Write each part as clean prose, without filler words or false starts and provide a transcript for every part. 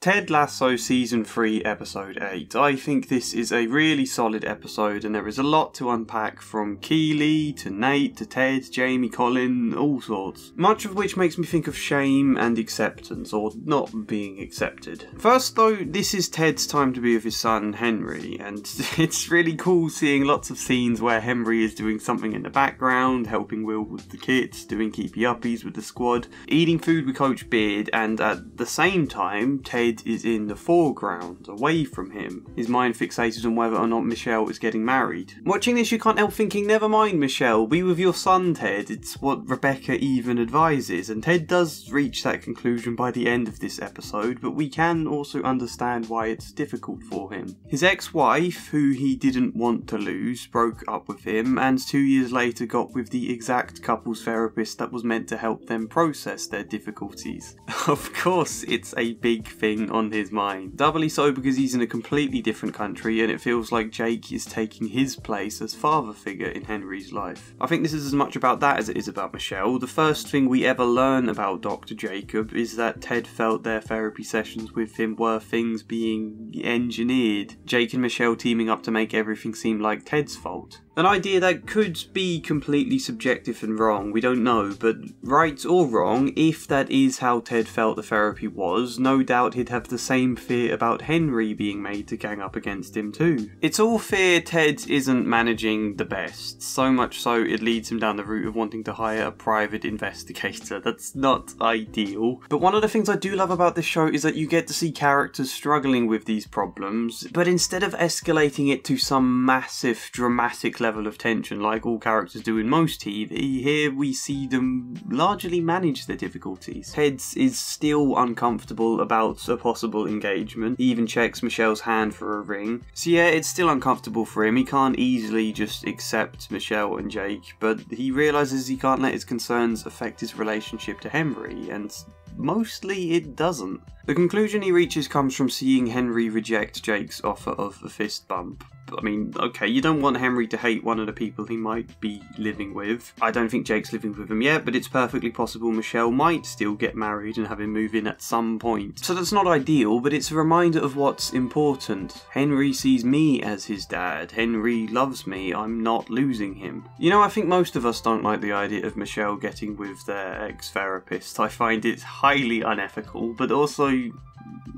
Ted Lasso Season 3 Episode 8. I think this is a really solid episode and there is a lot to unpack, from Keeley to Nate to Ted, Jamie, Colin, all sorts. Much of which makes me think of shame and acceptance, or not being accepted. First though, this is Ted's time to be with his son Henry, and it's really cool seeing lots of scenes where Henry is doing something in the background, helping Will with the kits, doing keepy uppies with the squad, eating food with Coach Beard, and at the same time, Ted is in the foreground, away from him, his mind fixated on whether or not Michelle is getting married. Watching this, you can't help thinking, never mind Michelle, be with your son Ted, it's what Rebecca even advises, and Ted does reach that conclusion by the end of this episode, but we can also understand why it's difficult for him. His ex-wife, who he didn't want to lose, broke up with him, and 2 years later got with the exact couples therapist that was meant to help them process their difficulties. Of course, it's a big thing on his mind. Doubly so because he's in a completely different country and it feels like Jake is taking his place as father figure in Henry's life. I think this is as much about that as it is about Michelle. The first thing we ever learn about Dr. Jacob is that Ted felt their therapy sessions with him were things being engineered, Jake and Michelle teaming up to make everything seem like Ted's fault. An idea that could be completely subjective and wrong, we don't know, but right or wrong, if that is how Ted felt the therapy was, no doubt he'd have the same fear about Henry being made to gang up against him too. It's all fear Ted isn't managing the best, so much so it leads him down the route of wanting to hire a private investigator. That's not ideal. But one of the things I do love about this show is that you get to see characters struggling with these problems, but instead of escalating it to some massive dramatic level of tension like all characters do in most TV, here we see them largely manage their difficulties. Ted is still uncomfortable about a possible engagement. He even checks Michelle's hand for a ring. So yeah, it's still uncomfortable for him. He can't easily just accept Michelle and Jake, but he realises he can't let his concerns affect his relationship to Henry, and mostly it doesn't. The conclusion he reaches comes from seeing Henry reject Jake's offer of a fist bump. I mean, okay, you don't want Henry to hate one of the people he might be living with. I don't think Jake's living with him yet, but it's perfectly possible Michelle might still get married and have him move in at some point. So that's not ideal, but it's a reminder of what's important. Henry sees me as his dad. Henry loves me. I'm not losing him. You know, I think most of us don't like the idea of Michelle getting with their ex-therapist. I find it highly unethical, but also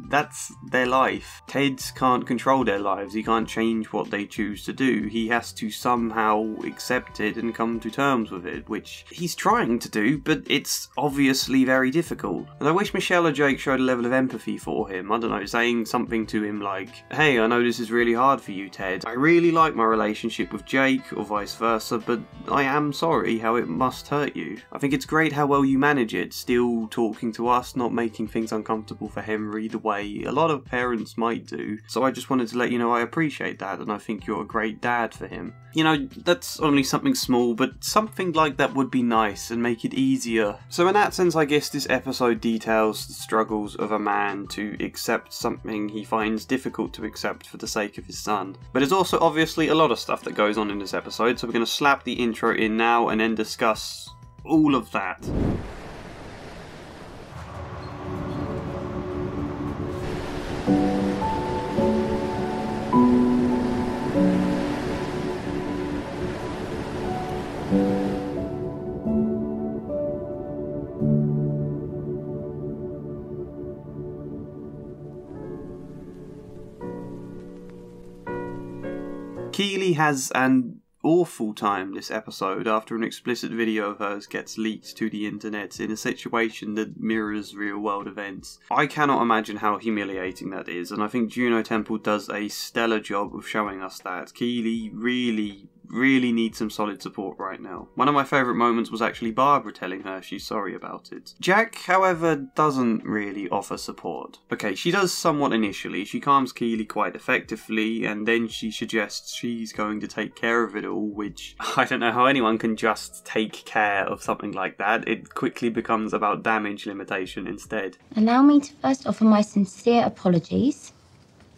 that's their life. Teds can't control their lives, he can't change what they choose to do, he has to somehow accept it and come to terms with it, which he's trying to do, but it's obviously very difficult. And I wish Michelle or Jake showed a level of empathy for him, I don't know, saying something to him like, hey, I know this is really hard for you, Ted. I really like my relationship with Jake, or vice versa, but I am sorry how it must hurt you. I think it's great how well you manage it, still talking to us, not making things uncomfortable for Henry the way a lot of parents might do. So I just wanted to let you know I appreciate that and I think you're a great dad for him. You know, that's only something small, but something like that would be nice and make it easier. So in that sense, I guess this episode details the struggles of a man to accept something he finds difficult to accept for the sake of his son. But there's also obviously a lot of stuff that goes on in this episode, so we're going to slap the intro in now and then discuss all of that. Keeley has an awful time this episode after an explicit video of hers gets leaked to the internet in a situation that mirrors real world events. I cannot imagine how humiliating that is, and I think Juno Temple does a stellar job of showing us that. Keeley really needs some solid support right now. One of my favourite moments was actually Barbara telling her she's sorry about it. Jack, however, doesn't really offer support. Okay, she does somewhat initially. She calms Keeley quite effectively, and then she suggests she's going to take care of it all, which I don't know how anyone can just take care of something like that. It quickly becomes about damage limitation instead. Allow me to first offer my sincere apologies.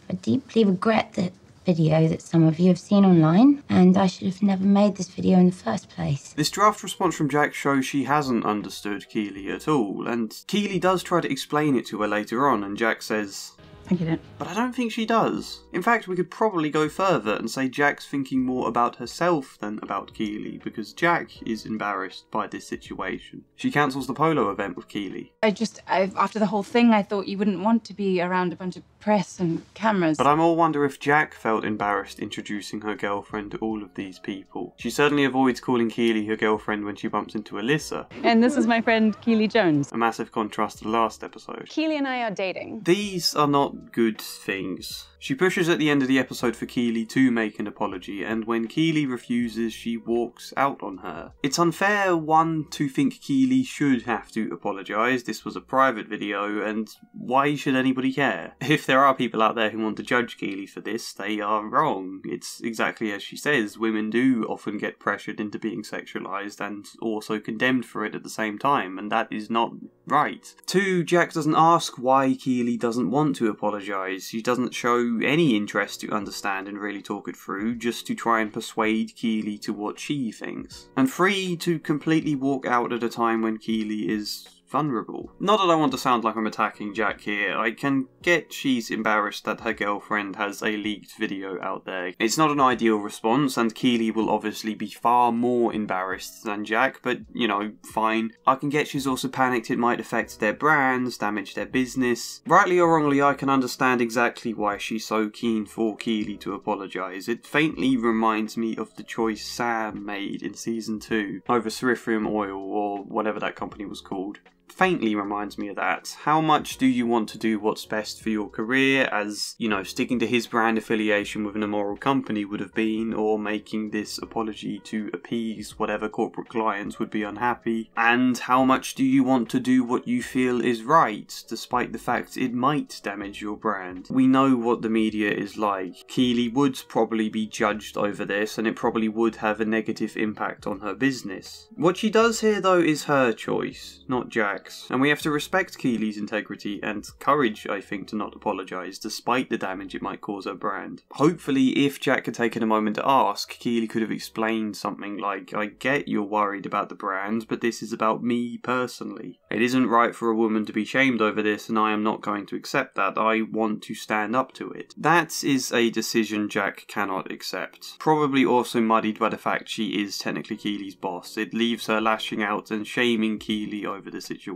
I deeply regret that video that some of you have seen online, and I should have never made this video in the first place. This draft response from Jack shows she hasn't understood Keeley at all, and Keeley does try to explain it to her later on, and Jack says, I get it. But I don't think she does. In fact, we could probably go further and say Jack's thinking more about herself than about Keeley, because Jack is embarrassed by this situation. She cancels the polo event with Keeley. After the whole thing, I thought you wouldn't want to be around a bunch of press and cameras. But I more wonder if Jack felt embarrassed introducing her girlfriend to all of these people. She certainly avoids calling Keeley her girlfriend when she bumps into Alyssa. And this is my friend Keeley Jones. A massive contrast to the last episode. Keeley and I are dating. These are not good things. She pushes at the end of the episode for Keeley to make an apology, and when Keeley refuses, she walks out on her. It's unfair, one, to think Keeley should have to apologise. This was a private video, and why should anybody care? If there are people out there who want to judge Keeley for this, they are wrong. It's exactly as she says, women do often get pressured into being sexualised and also condemned for it at the same time, and that is not right. 2, Jack doesn't ask why Keeley doesn't want to apologise. She doesn't show any interest to understand and really talk it through, just to try and persuade Keeley to what she thinks. And 3, to completely walk out at a time when Keeley is vulnerable. Not that I want to sound like I'm attacking Jack here. I can get she's embarrassed that her girlfriend has a leaked video out there. It's not an ideal response, and Keeley will obviously be far more embarrassed than Jack, but, you know, fine. I can get she's also panicked it might affect their brands, damage their business. Rightly or wrongly, I can understand exactly why she's so keen for Keeley to apologise. It faintly reminds me of the choice Sam made in season 2 over Zafer-Joyce oil, or whatever that company was called. Faintly reminds me of that. How much do you want to do what's best for your career, as, you know, sticking to his brand affiliation with an immoral company would have been, or making this apology to appease whatever corporate clients would be unhappy? And how much do you want to do what you feel is right, despite the fact it might damage your brand? We know what the media is like. Keeley would probably be judged over this, and it probably would have a negative impact on her business. What she does here, though, is her choice, not Jack's. And we have to respect Keeley's integrity and courage, I think, to not apologise, despite the damage it might cause her brand. Hopefully, if Jack had taken a moment to ask, Keeley could have explained something like, I get you're worried about the brand, but this is about me personally. It isn't right for a woman to be shamed over this, and I am not going to accept that. I want to stand up to it. That is a decision Jack cannot accept. Probably also muddied by the fact she is technically Keeley's boss. It leaves her lashing out and shaming Keeley over the situation.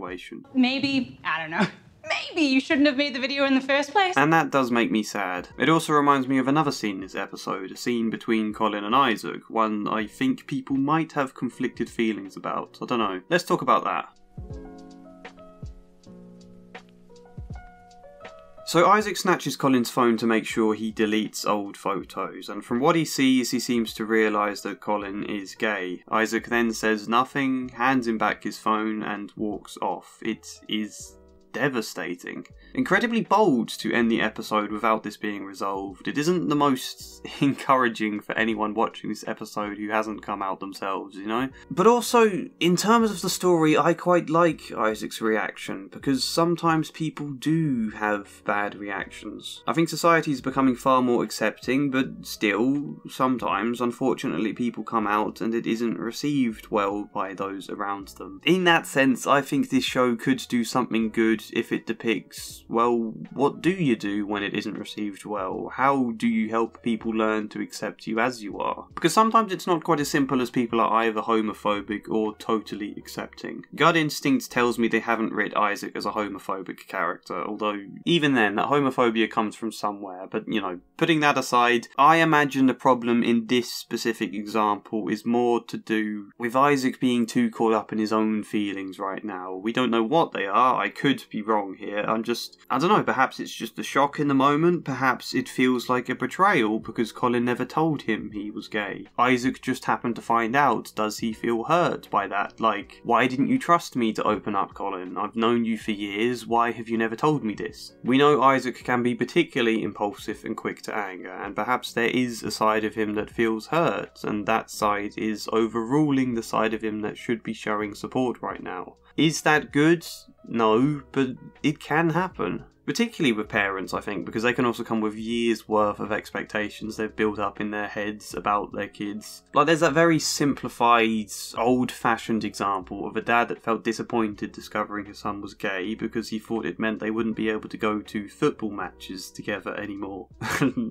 Maybe, I don't know, maybe you shouldn't have made the video in the first place. And that does make me sad. It also reminds me of another scene in this episode, a scene between Colin and Isaac, one I think people might have conflicted feelings about. I don't know. Let's talk about that. So Isaac snatches Colin's phone to make sure he deletes old photos, and from what he sees, he seems to realise that Colin is gay. Isaac then says nothing, hands him back his phone, and walks off. It is devastating. Incredibly bold to end the episode without this being resolved. It isn't the most encouraging for anyone watching this episode who hasn't come out themselves, you know? But also, in terms of the story, I quite like Isaac's reaction, because sometimes people do have bad reactions. I think society is becoming far more accepting, but still, sometimes, unfortunately, people come out and it isn't received well by those around them. In that sense, I think this show could do something good if it depicts, well, what do you do when it isn't received well? How do you help people learn to accept you as you are? Because sometimes it's not quite as simple as people are either homophobic or totally accepting. Gut instinct tells me they haven't writ Isaac as a homophobic character, although even then, that homophobia comes from somewhere. But, you know, putting that aside, I imagine the problem in this specific example is more to do with Isaac being too caught up in his own feelings right now. We don't know what they are. I could be wrong here. I don't know, perhaps it's just a shock in the moment, perhaps it feels like a betrayal because Colin never told him he was gay. Isaac just happened to find out. Does he feel hurt by that? Like, why didn't you trust me to open up, Colin? I've known you for years, why have you never told me this? We know Isaac can be particularly impulsive and quick to anger, and perhaps there is a side of him that feels hurt, and that side is overruling the side of him that should be showing support right now. Is that good? No, but it can happen. Particularly with parents, I think, because they can also come with years worth of expectations they've built up in their heads about their kids. Like, there's that very simplified, old-fashioned example of a dad that felt disappointed discovering his son was gay because he thought it meant they wouldn't be able to go to football matches together anymore.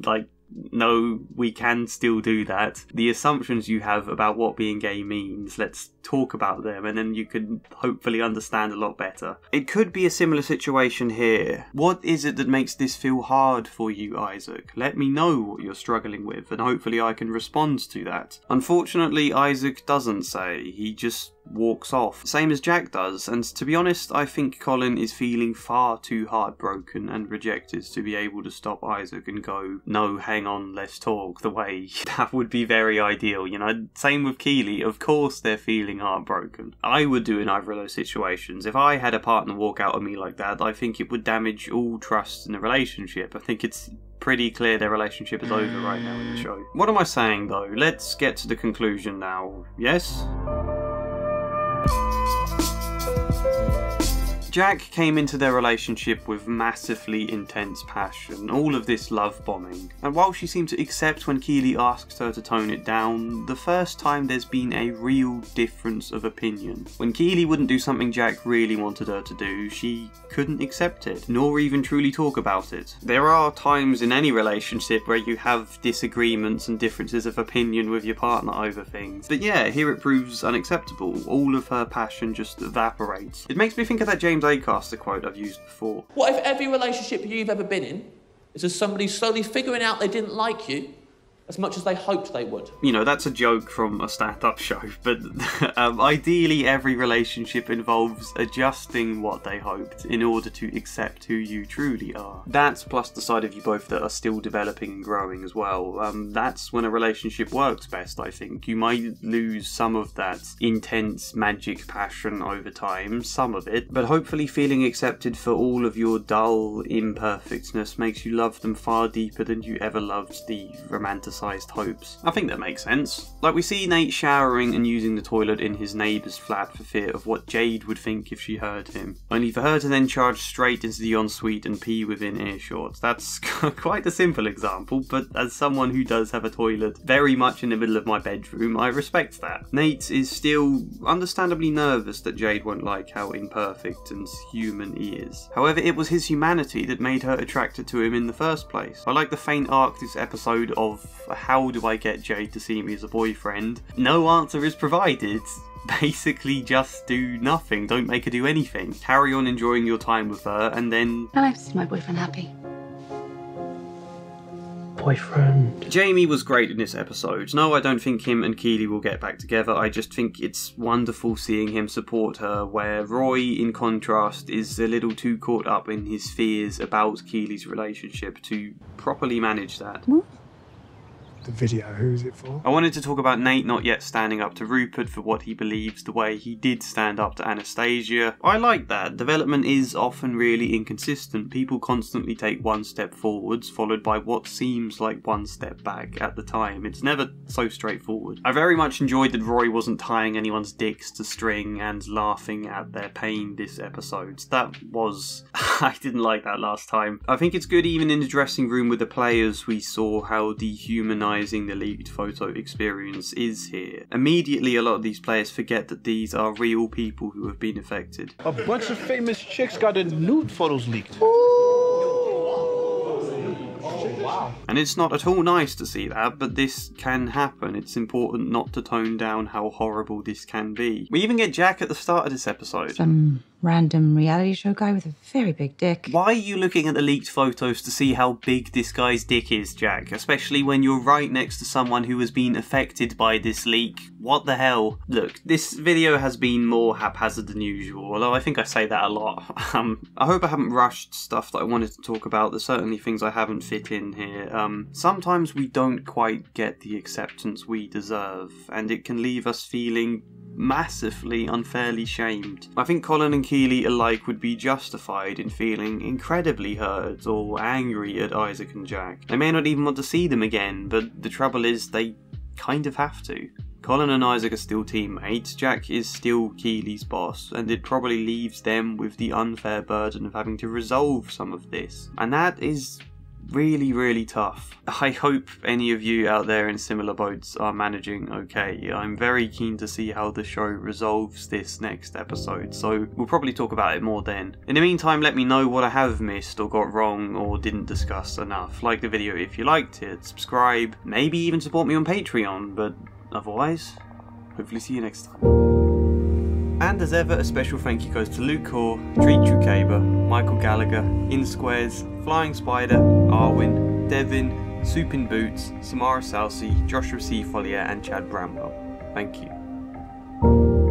Like, no, we can still do that. The assumptions you have about what being gay means, let's talk about them, and then you can hopefully understand a lot better. It could be a similar situation here. What is it that makes this feel hard for you, Isaac? Let me know what you're struggling with, and hopefully I can respond to that. Unfortunately, Isaac doesn't say. He just walks off, same as Jack does, and to be honest, I think Colin is feeling far too heartbroken and rejected to be able to stop Isaac and go, no, hang on, let's talk, the way that would be very ideal, you know. Same with Keeley, of course they're feeling heartbroken. I would do in either of those situations. If I had a partner walk out on me like that, I think it would damage all trust in the relationship. I think it's pretty clear their relationship is over right now in the show. What am I saying though? Let's get to the conclusion now, yes? Jack came into their relationship with massively intense passion, all of this love bombing, and while she seemed to accept when Keeley asked her to tone it down, the first time there's been a real difference of opinion. When Keeley wouldn't do something Jack really wanted her to do, she couldn't accept it, nor even truly talk about it. There are times in any relationship where you have disagreements and differences of opinion with your partner over things, but yeah, here it proves unacceptable. All of her passion just evaporates. It makes me think of that James Acaster quote I've used before. What if every relationship you've ever been in is just somebody slowly figuring out they didn't like you as much as they hoped they would? You know, that's a joke from a stand-up show, but ideally every relationship involves adjusting what they hoped in order to accept who you truly are. That's plus the side of you both that are still developing and growing as well. That's when a relationship works best, I think. You might lose some of that intense magic passion over time, some of it, but hopefully feeling accepted for all of your dull imperfectness makes you love them far deeper than you ever loved the romantic hopes. I think that makes sense. Like, we see Nate showering and using the toilet in his neighbour's flat for fear of what Jade would think if she heard him, only for her to then charge straight into the ensuite and pee within earshot. That's quite a simple example, but as someone who does have a toilet very much in the middle of my bedroom, I respect that. Nate is still understandably nervous that Jade won't like how imperfect and human he is. However, it was his humanity that made her attracted to him in the first place. I like the faint arc this episode of how do I get Jade to see me as a boyfriend? No answer is provided. Basically just do nothing, don't make her do anything. Carry on enjoying your time with her and then... I like to see my boyfriend happy. Boyfriend. Jamie was great in this episode. No, I don't think him and Keeley will get back together. I just think it's wonderful seeing him support her, where Roy, in contrast, is a little too caught up in his fears about Keeley's relationship to properly manage that. The video, who is it for? I wanted to talk about Nate not yet standing up to Rupert for what he believes the way he did stand up to Anastasia. I like that. Development is often really inconsistent. People constantly take one step forwards, followed by what seems like one step back at the time. It's never so straightforward. I very much enjoyed that Roy wasn't tying anyone's dicks to string and laughing at their pain this episode. That was... I didn't like that last time. I think it's good even in the dressing room with the players we saw how dehumanized the leaked photo experience is here. Immediately, a lot of these players forget that these are real people who have been affected. A bunch of famous chicks got their nude photos leaked. And it's not at all nice to see that, but this can happen. It's important not to tone down how horrible this can be. We even get Jack at the start of this episode. Some random reality show guy with a very big dick. Why are you looking at the leaked photos to see how big this guy's dick is, Jack? Especially when you're right next to someone who has been affected by this leak. What the hell? Look, this video has been more haphazard than usual, although I think I say that a lot. I hope I haven't rushed stuff that I wanted to talk about. There's certainly things I haven't fit in here. Sometimes we don't quite get the acceptance we deserve, and it can leave us feeling massively unfairly shamed. I think Colin and Keeley alike would be justified in feeling incredibly hurt or angry at Isaac and Jack. They may not even want to see them again, but the trouble is they kind of have to. Colin and Isaac are still teammates, Jack is still Keeley's boss, and it probably leaves them with the unfair burden of having to resolve some of this. And that is really tough. I hope any of you out there in similar boats are managing okay. I'm very keen to see how the show resolves this next episode, so we'll probably talk about it more then. In the meantime, let me know what I have missed or got wrong or didn't discuss enough. Like the video if you liked it, subscribe, maybe even support me on Patreon, but otherwise, hopefully see you next time. And as ever, a special thank you goes to Luke Core, Treat Trucaber, Michael Gallagher, In Squares, Flying Spider, Arwin, Devin, Soup in Boots, Samara Salsi, Joshua C. Follier and Chad Bramwell. Thank you.